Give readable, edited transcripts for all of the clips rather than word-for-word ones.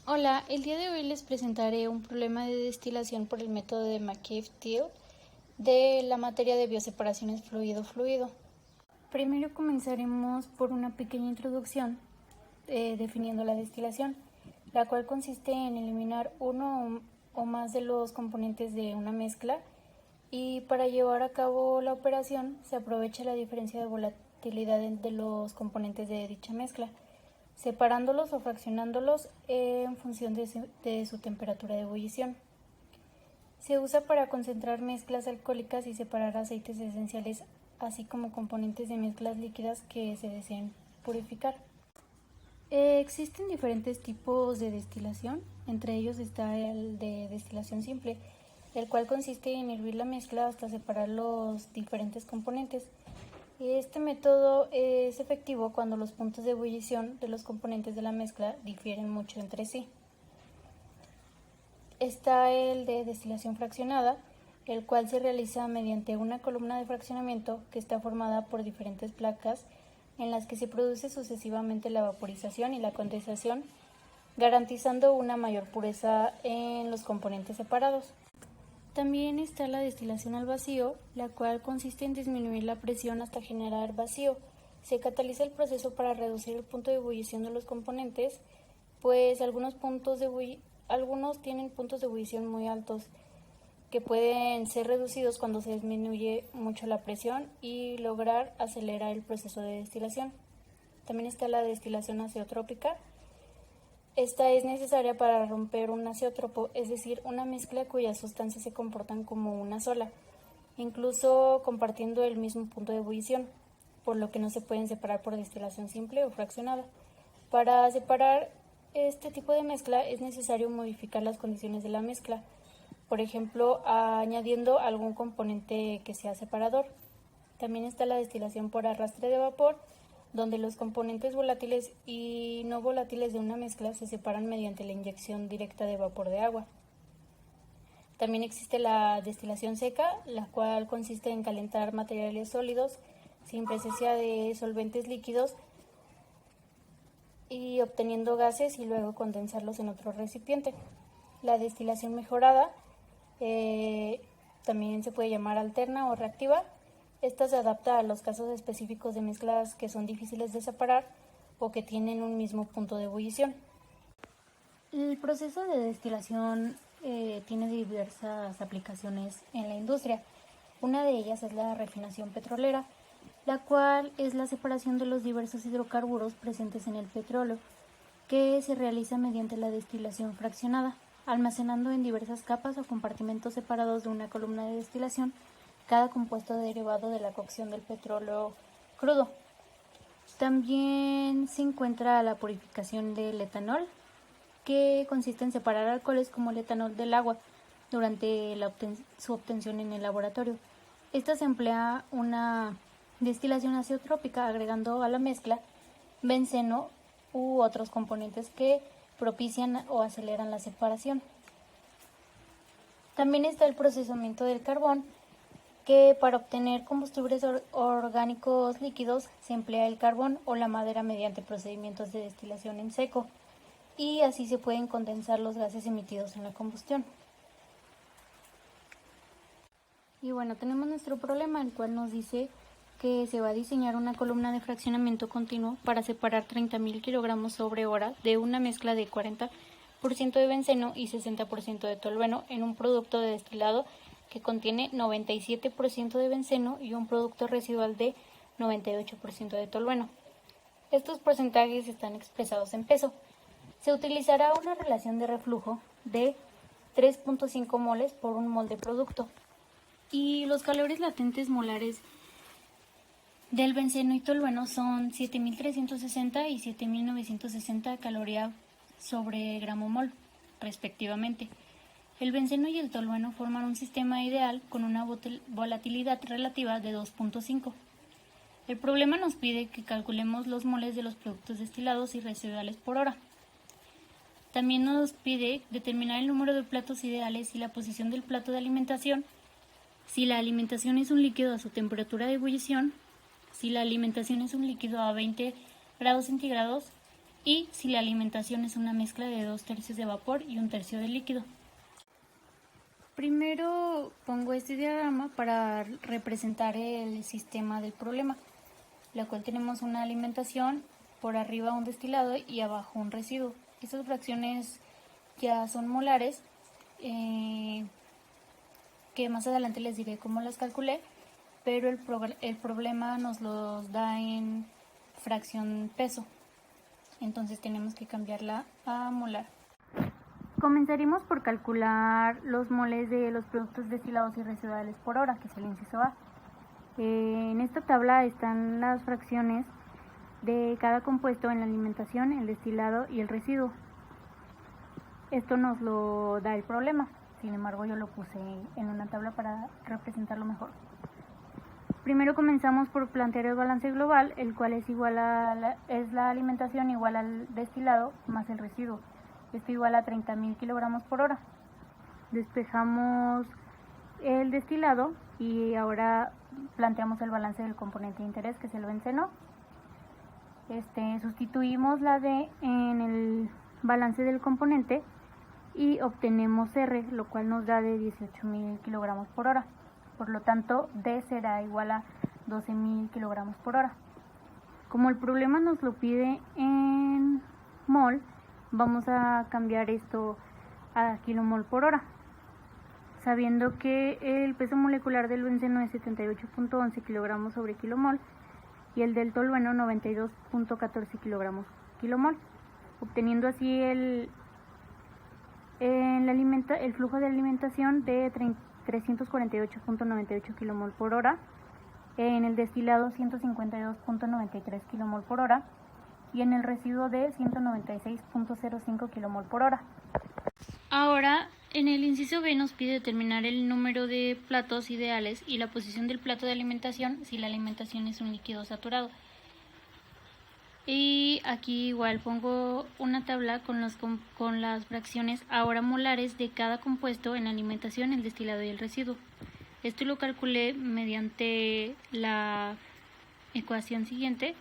Hola, el día de hoy les presentaré un problema de destilación por el método de McCabe-Thiele de la materia de bioseparaciones fluido-fluido. Primero comenzaremos por una pequeña introducción definiendo la destilación, la cual consiste en eliminar uno o más de los componentes de una mezcla, y para llevar a cabo la operación se aprovecha la diferencia de volatilidad de los componentes de dicha mezcla, separándolos o fraccionándolos en función de su temperatura de ebullición. Se usa para concentrar mezclas alcohólicas y separar aceites esenciales, así como componentes de mezclas líquidas que se deseen purificar. Existen diferentes tipos de destilación, entre ellos está el de destilación simple, el cual consiste en hervir la mezcla hasta separar los diferentes componentes. Este método es efectivo cuando los puntos de ebullición de los componentes de la mezcla difieren mucho entre sí. Está el de destilación fraccionada, el cual se realiza mediante una columna de fraccionamiento que está formada por diferentes placas en las que se produce sucesivamente la vaporización y la condensación, garantizando una mayor pureza en los componentes separados. También está la destilación al vacío, la cual consiste en disminuir la presión hasta generar vacío. Se cataliza el proceso para reducir el punto de ebullición de los componentes, pues algunos tienen puntos de ebullición muy altos, que pueden ser reducidos cuando se disminuye mucho la presión y lograr acelerar el proceso de destilación. También está la destilación azeotrópica. Esta es necesaria para romper un azeótropo, es decir, una mezcla cuyas sustancias se comportan como una sola, incluso compartiendo el mismo punto de ebullición, por lo que no se pueden separar por destilación simple o fraccionada. Para separar este tipo de mezcla es necesario modificar las condiciones de la mezcla, por ejemplo, añadiendo algún componente que sea separador. También está la destilación por arrastre de vapor, donde los componentes volátiles y no volátiles de una mezcla se separan mediante la inyección directa de vapor de agua. También existe la destilación seca, la cual consiste en calentar materiales sólidos sin presencia de solventes líquidos y obteniendo gases y luego condensarlos en otro recipiente. La destilación mejorada también se puede llamar alterna o reactiva. Esta se adapta a los casos específicos de mezclas que son difíciles de separar o que tienen un mismo punto de ebullición. El proceso de destilación tiene diversas aplicaciones en la industria. Una de ellas es la refinación petrolera, la cual es la separación de los diversos hidrocarburos presentes en el petróleo, que se realiza mediante la destilación fraccionada, almacenando en diversas capas o compartimentos separados de una columna de destilación cada compuesto derivado de la cocción del petróleo crudo. También se encuentra la purificación del etanol, que consiste en separar alcoholes como el etanol del agua durante su obtención en el laboratorio. Esta se emplea una destilación azeotrópica agregando a la mezcla benceno u otros componentes que propician o aceleran la separación. También está el procesamiento del carbón, que para obtener combustibles orgánicos líquidos se emplea el carbón o la madera mediante procedimientos de destilación en seco, y así se pueden condensar los gases emitidos en la combustión. Y bueno, tenemos nuestro problema, el cual nos dice que se va a diseñar una columna de fraccionamiento continuo para separar 30.000 kilogramos sobre hora de una mezcla de 40% de benceno y 60% de tolueno en un producto de destilado que contiene 97% de benceno y un producto residual de 98% de tolueno. Estos porcentajes están expresados en peso. Se utilizará una relación de reflujo de 3.5 moles por un mol de producto, y los calores latentes molares del benceno y tolueno son 7.360 y 7.960 calorías sobre gramo mol, respectivamente. El benceno y el tolueno forman un sistema ideal con una volatilidad relativa de 2.5. El problema nos pide que calculemos los moles de los productos destilados y residuales por hora. También nos pide determinar el número de platos ideales y la posición del plato de alimentación, si la alimentación es un líquido a su temperatura de ebullición, si la alimentación es un líquido a 20 grados centígrados y si la alimentación es una mezcla de 2/3 de vapor y 1/3 de líquido. Primero pongo este diagrama para representar el sistema del problema, la cual tenemos una alimentación, por arriba un destilado y abajo un residuo. Estas fracciones ya son molares, que más adelante les diré cómo las calculé, pero el problema nos los da en fracción peso, entonces tenemos que cambiarla a molar. Comenzaremos por calcular los moles de los productos destilados y residuales por hora, que es el inciso A. En esta tabla están las fracciones de cada compuesto en la alimentación, el destilado y el residuo. Esto nos lo da el problema, sin embargo yo lo puse en una tabla para representarlo mejor. Primero comenzamos por plantear el balance global, el cual es igual es la alimentación igual al destilado más el residuo. Esto igual a 30.000 kilogramos por hora. Despejamos el destilado y ahora planteamos el balance del componente de interés, que es el benceno. Sustituimos la D en el balance del componente y obtenemos R, lo cual nos da de 18.000 kilogramos por hora. Por lo tanto, D será igual a 12.000 kilogramos por hora. Como el problema nos lo pide en mol, vamos a cambiar esto a kilomol por hora. Sabiendo que el peso molecular del benceno es 78.11 kilogramos sobre kilomol y el del tolueno 92.14 kilogramos kilomol, obteniendo así el flujo de alimentación de 348.98 kilomol por hora, en el destilado 152.93 kilomol por hora y en el residuo de 196.05 kilomol por hora. Ahora, en el inciso B nos pide determinar el número de platos ideales y la posición del plato de alimentación si la alimentación es un líquido saturado. Y aquí igual pongo una tabla con las fracciones ahora molares de cada compuesto en la alimentación, el destilado y el residuo. Esto lo calculé mediante la ecuación siguiente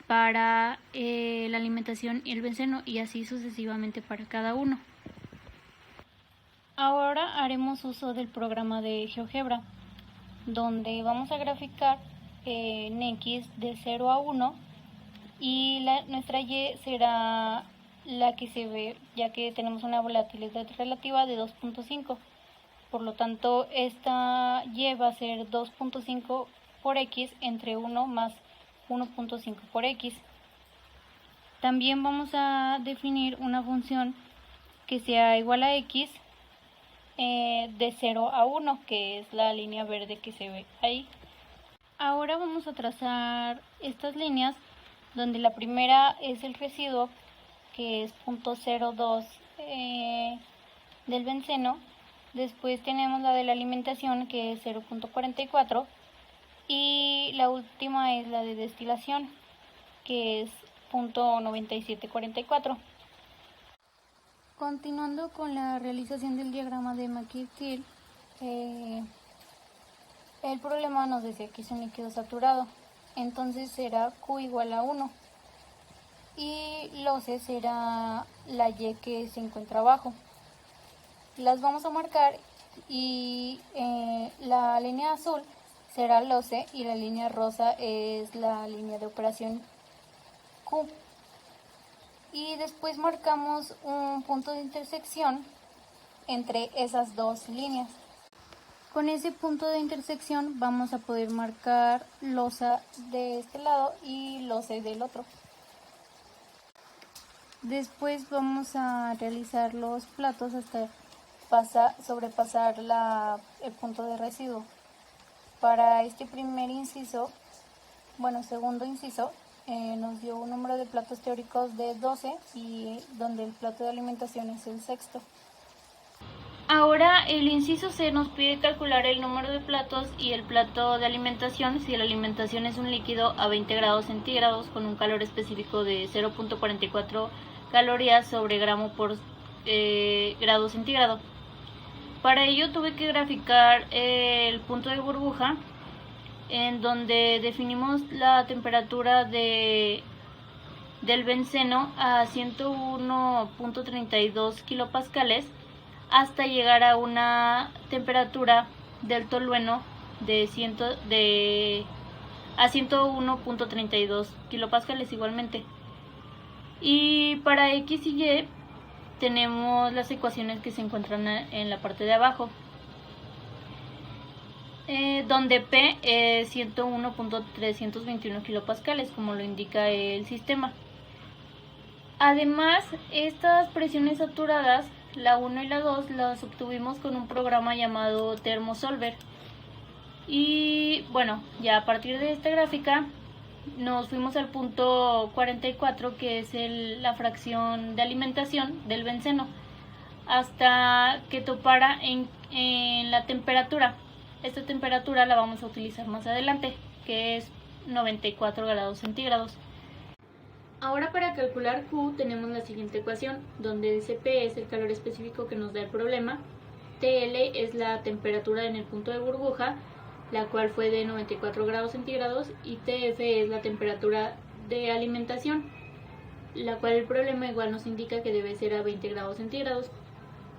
para la alimentación y el benceno y así sucesivamente para cada uno. Ahora haremos uso del programa de GeoGebra, donde vamos a graficar en X de 0 a 1 y nuestra Y será la que se ve, ya que tenemos una volatilidad relativa de 2.5. Por lo tanto, esta Y va a ser 2.5 por X entre 1 más 1.5 por X. También vamos a definir una función que sea igual a X de 0 a 1, que es la línea verde que se ve ahí. Ahora vamos a trazar estas líneas, donde la primera es el residuo, que es 0.02 del benceno. Después tenemos la de la alimentación, que es 0.44. Y la última es la de destilación, que es 0.9744. Continuando con la realización del diagrama de McKill, el problema nos decía que es un líquido saturado, entonces será Q igual a 1 y LOCE será la Y que se encuentra abajo. Las vamos a marcar y la línea azul será LOCE y la línea rosa es la línea de operación Q. Y después marcamos un punto de intersección entre esas dos líneas. Con ese punto de intersección vamos a poder marcar losa de este lado y LOCE del otro. Después vamos a realizar los platos hasta sobrepasar el punto de residuo. Para este segundo inciso, nos dio un número de platos teóricos de 12 y donde el plato de alimentación es el sexto. Ahora el inciso C nos pide calcular el número de platos y el plato de alimentación si la alimentación es un líquido a 20 grados centígrados con un calor específico de 0.44 calorías sobre gramo por grado centígrado. Para ello tuve que graficar el punto de burbuja, en donde definimos la temperatura de del benceno a 101.32 kilopascales hasta llegar a una temperatura del tolueno a 101.32 kilopascales igualmente. Y para X y Y tenemos las ecuaciones que se encuentran en la parte de abajo, donde P es 101.321 kilopascales, como lo indica el sistema. Además, estas presiones saturadas, la 1 y la 2, las obtuvimos con un programa llamado ThermoSolver. Y bueno, ya a partir de esta gráfica nos fuimos al punto 44, que es la fracción de alimentación del benceno, hasta que topara en la temperatura. Esta temperatura la vamos a utilizar más adelante, que es 94 grados centígrados. Ahora, para calcular Q tenemos la siguiente ecuación, donde Cp es el calor específico que nos da el problema, TL es la temperatura en el punto de burbuja, la cual fue de 94 grados centígrados, y TF es la temperatura de alimentación, la cual el problema igual nos indica que debe ser a 20 grados centígrados,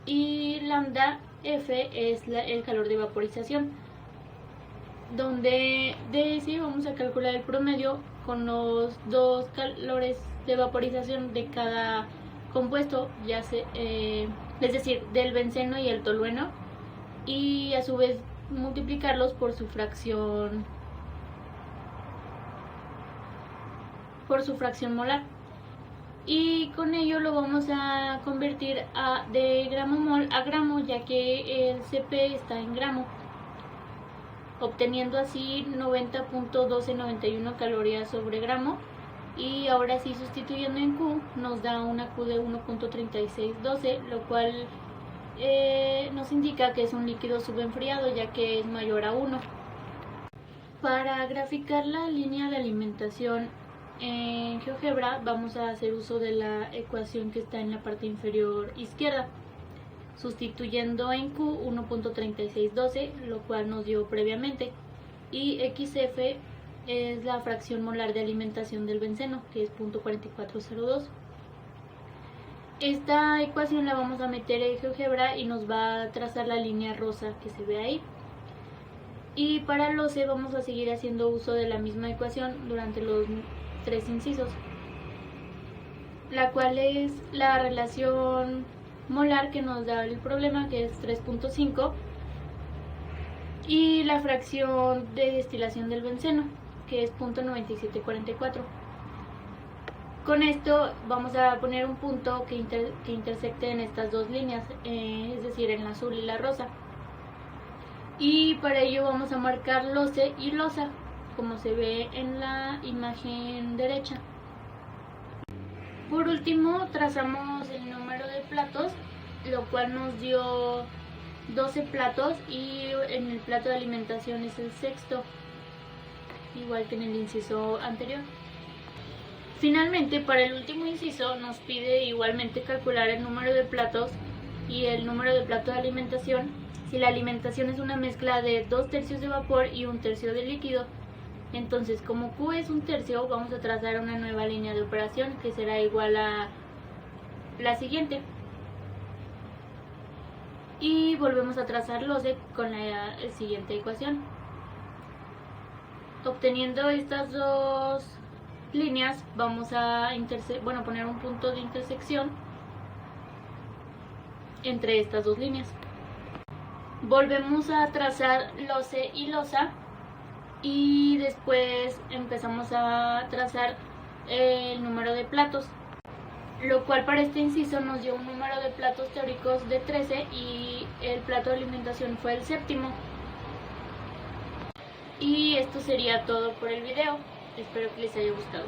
y lambda F es el calor de vaporización, donde de ese vamos a calcular el promedio con los dos calores de vaporización de cada compuesto, es decir, del benceno y el tolueno, y a su vez multiplicarlos por su fracción molar, y con ello lo vamos a convertir de gramo mol a gramo, ya que el Cp está en gramo, obteniendo así 90.1291 calorías sobre gramo. Y ahora sí, sustituyendo en Q, nos da una Q de 1.3612, lo cual nos indica que es un líquido subenfriado, ya que es mayor a 1. Para graficar la línea de alimentación en GeoGebra vamos a hacer uso de la ecuación que está en la parte inferior izquierda, sustituyendo en Q 1.3612, lo cual nos dio previamente, y XF es la fracción molar de alimentación del benceno, que es 0.4402. Esta ecuación la vamos a meter en GeoGebra y nos va a trazar la línea rosa que se ve ahí. Y para el OCE vamos a seguir haciendo uso de la misma ecuación durante los 3 incisos, la cual es la relación molar que nos da el problema, que es 3.5, y la fracción de destilación del benceno, que es 0.9744. Con esto vamos a poner un punto que intersecte en estas dos líneas, es decir, en la azul y la rosa. Y para ello vamos a marcar LOCE y LOSA, como se ve en la imagen derecha. Por último, trazamos el número de platos, lo cual nos dio 12 platos, y en el plato de alimentación es el sexto, igual que en el inciso anterior. Finalmente, para el último inciso nos pide igualmente calcular el número de platos y el número de plato de alimentación si la alimentación es una mezcla de 2/3 de vapor y 1/3 de líquido. Entonces, como Q es 1/3, vamos a trazar una nueva línea de operación que será igual a la siguiente. Y volvemos a trazar LOCE con la siguiente ecuación. Obteniendo estas dos líneas, vamos a poner un punto de intersección entre estas dos líneas. Volvemos a trazar LOCE y LOSA, y después empezamos a trazar el número de platos, lo cual para este inciso nos dio un número de platos teóricos de 13 y el plato de alimentación fue el séptimo. Y esto sería todo por el video. Espero que les haya gustado.